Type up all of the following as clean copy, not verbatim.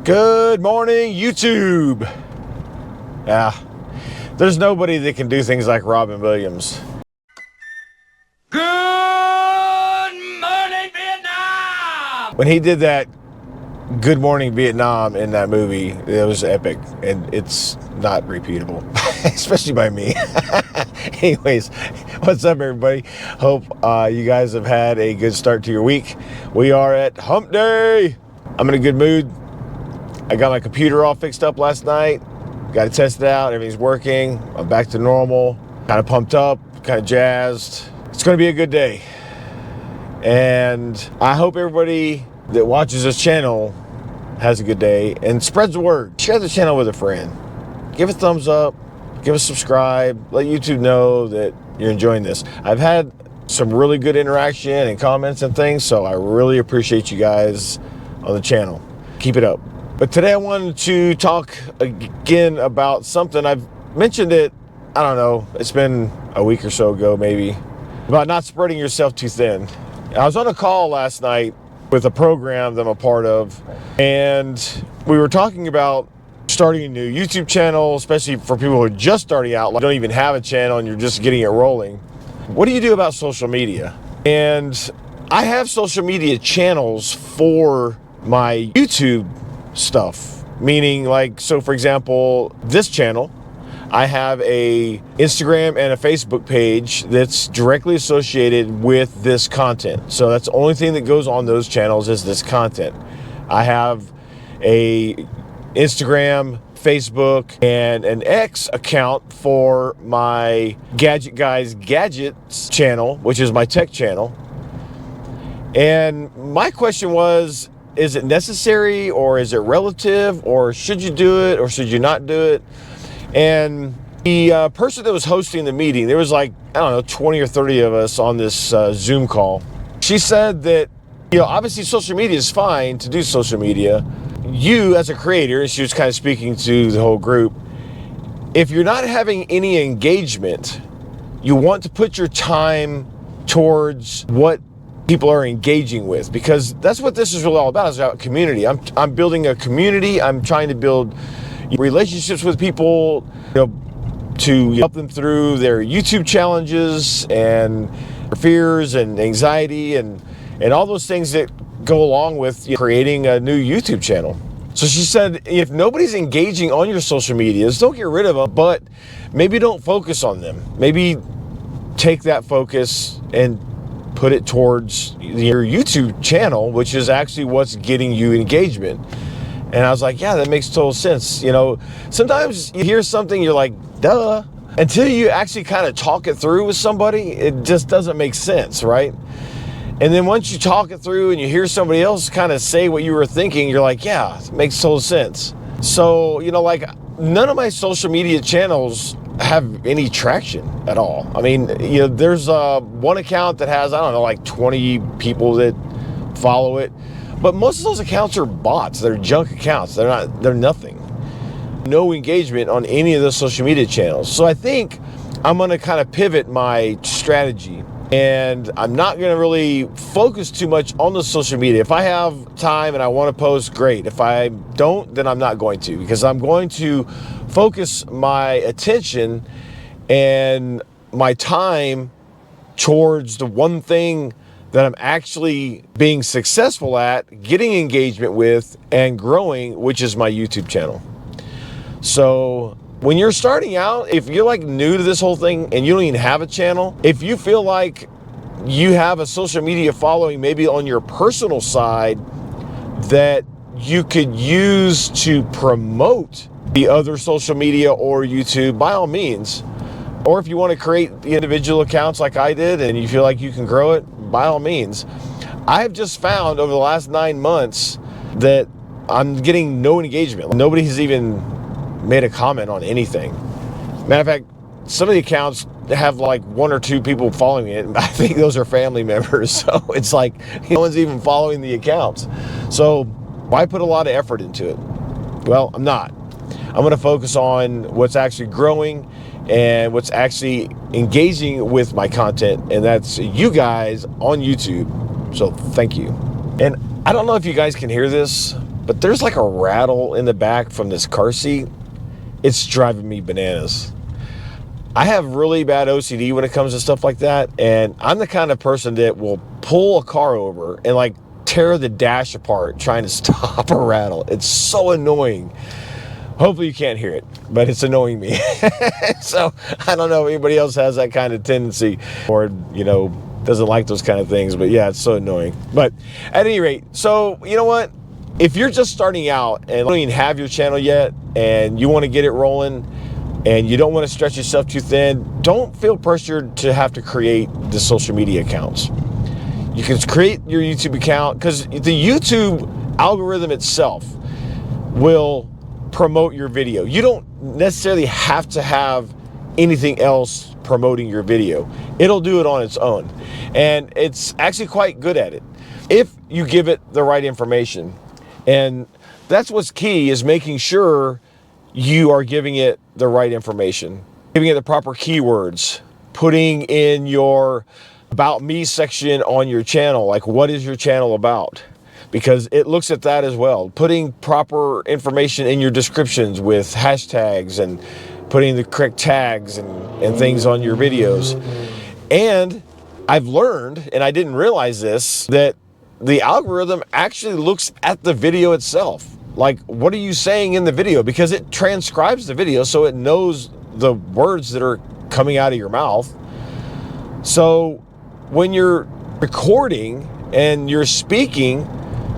Good morning, YouTube. Yeah, there's nobody that can do things like Robin Williams. Good morning, Vietnam! When he did that Good Morning Vietnam in that movie, it was epic, and it's not repeatable, especially by me. Anyways, what's up, everybody? Hope you guys have had a good start to your week. We are at Hump Day. I'm in a good mood. I got my computer all fixed up last night. Got it tested out. Everything's working. I'm back to normal. Kind of pumped up, kind of jazzed. It's going to be a good day. And I hope everybody that watches this channel has a good day and spreads the word. Share the channel with a friend. Give a thumbs up. Give a subscribe. Let YouTube know that you're enjoying this. I've had some really good interaction and comments and things, so I really appreciate you guys on the channel. Keep it up. But today I wanted to talk again about something. I've mentioned it, I don't know, it's been a week or so ago maybe, about not spreading yourself too thin. I was on a call last night with a program that I'm a part of, and we were talking about starting a new YouTube channel, especially for people who are just starting out, like don't even have a channel and you're just getting it rolling. What do you do about social media? And I have social media channels for my YouTube stuff, meaning like, so for example, this channel, I have a Instagram and a Facebook page that's directly associated with this content. So that's the only thing that goes on those channels is this content. I have a Instagram, Facebook, and an X account for my Gadget Guys Gadgets channel, which is my tech channel. And my question was, is it necessary or is it relative, or should you do it or should you not do it? And the person that was hosting the meeting, there was like, I don't know, 20 or 30 of us on this Zoom call. She said that, obviously social media is fine to do social media. You as a creator, and she was kind of speaking to the whole group, if you're not having any engagement, you want to put your time towards what people are engaging with, because that's what this is really all about. It's about community. I'm building a community. I'm trying to build relationships with people, to help them through their YouTube challenges and fears and anxiety and all those things that go along with creating a new YouTube channel. So she said, if nobody's engaging on your social medias, don't get rid of them, but maybe don't focus on them. Maybe take that focus and put it towards your YouTube channel, which is actually what's getting you engagement. And I was like, yeah, that makes total sense. Sometimes you hear something, you're like, duh. Until you actually kind of talk it through with somebody, it just doesn't make sense, right? And then once you talk it through and you hear somebody else kind of say what you were thinking, you're like, yeah, it makes total sense. So, like none of my social media channels have any traction at all. I mean, there's one account that has, I don't know, like 20 people that follow it. But most of those accounts are bots. They're junk accounts. They're nothing. No engagement on any of those social media channels. So I think I'm going to kind of pivot my strategy, and I'm not going to really focus too much on the social media. If I have time and I want to post, great. If I don't, then I'm not going to, because I'm going to focus my attention and my time towards the one thing that I'm actually being successful at, getting engagement with, and growing, which is my YouTube channel. So when you're starting out, if you're like new to this whole thing and you don't even have a channel, if you feel like you have a social media following maybe on your personal side that you could use to promote the other social media or YouTube, by all means. Or if you want to create the individual accounts like I did and you feel like you can grow it, by all means. I have just found over the last 9 months that I'm getting no engagement. Nobody has even made a comment on anything. Matter of fact, some of the accounts have like 1 or 2 people following it. I think those are family members. So it's like no one's even following the accounts. So why put a lot of effort into it? Well, I'm not. I'm going to focus on what's actually growing and what's actually engaging with my content, and that's you guys on YouTube. So thank you. And I don't know if you guys can hear this, but there's like a rattle in the back from this car seat. It's driving me bananas. I have really bad OCD when it comes to stuff like that, and I'm the kind of person that will pull a car over and like tear the dash apart trying to stop a rattle. It's so annoying. Hopefully you can't hear it, but it's annoying me. So I don't know if anybody else has that kind of tendency or, you know, doesn't like those kind of things, but yeah, it's so annoying. But at any rate, so you know what? If you're just starting out and don't even have your channel yet and you want to get it rolling and you don't want to stretch yourself too thin, don't feel pressured to have to create the social media accounts. You can create your YouTube account because the YouTube algorithm itself will promote your video. You don't necessarily have to have anything else promoting your video. It'll do it on its own. And it's actually quite good at it if you give it the right information. And that's what's key, is making sure you are giving it the right information, giving it the proper keywords, putting in your About Me section on your channel, like what is your channel about? Because it looks at that as well. Putting proper information in your descriptions with hashtags and putting the correct tags and things on your videos. And I've learned, and I didn't realize this, that the algorithm actually looks at the video itself. Like, what are you saying in the video? Because it transcribes the video, so it knows the words that are coming out of your mouth. So when you're recording and you're speaking,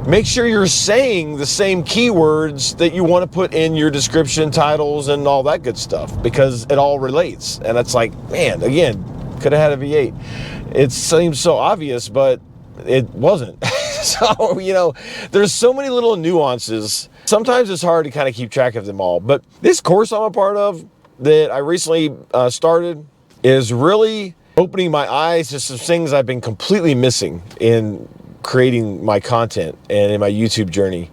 make sure you're saying the same keywords that you want to put in your description, titles, and all that good stuff, because it all relates. And it's like, man, again, could have had a V8. It seems so obvious, but it wasn't. So, you know, there's so many little nuances. Sometimes it's hard to kind of keep track of them all. But this course I'm a part of that I recently started is really opening my eyes to some things I've been completely missing in creating my content and in my YouTube journey.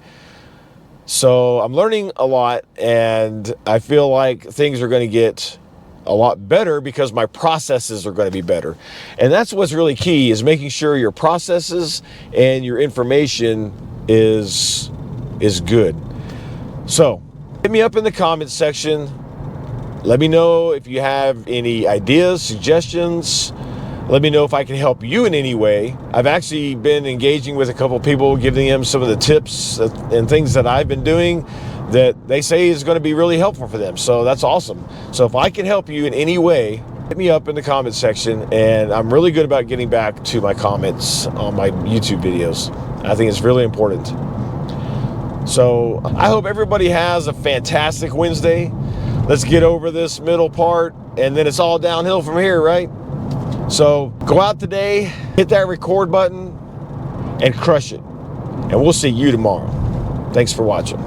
So I'm learning a lot, and I feel like things are going to get a lot better because my processes are going to be better. And that's what's really key, is making sure your processes and your information is good. So hit me up in the comments section. Let me know if you have any ideas, suggestions. Let me know if I can help you in any way. I've actually been engaging with a couple people, giving them some of the tips and things that I've been doing that they say is going to be really helpful for them. So that's awesome. So if I can help you in any way, hit me up in the comments section. And I'm really good about getting back to my comments on my YouTube videos. I think it's really important. So I hope everybody has a fantastic Wednesday. Let's get over this middle part, and then it's all downhill from here, right? So go out today, hit that record button, and crush it. And we'll see you tomorrow. Thanks for watching.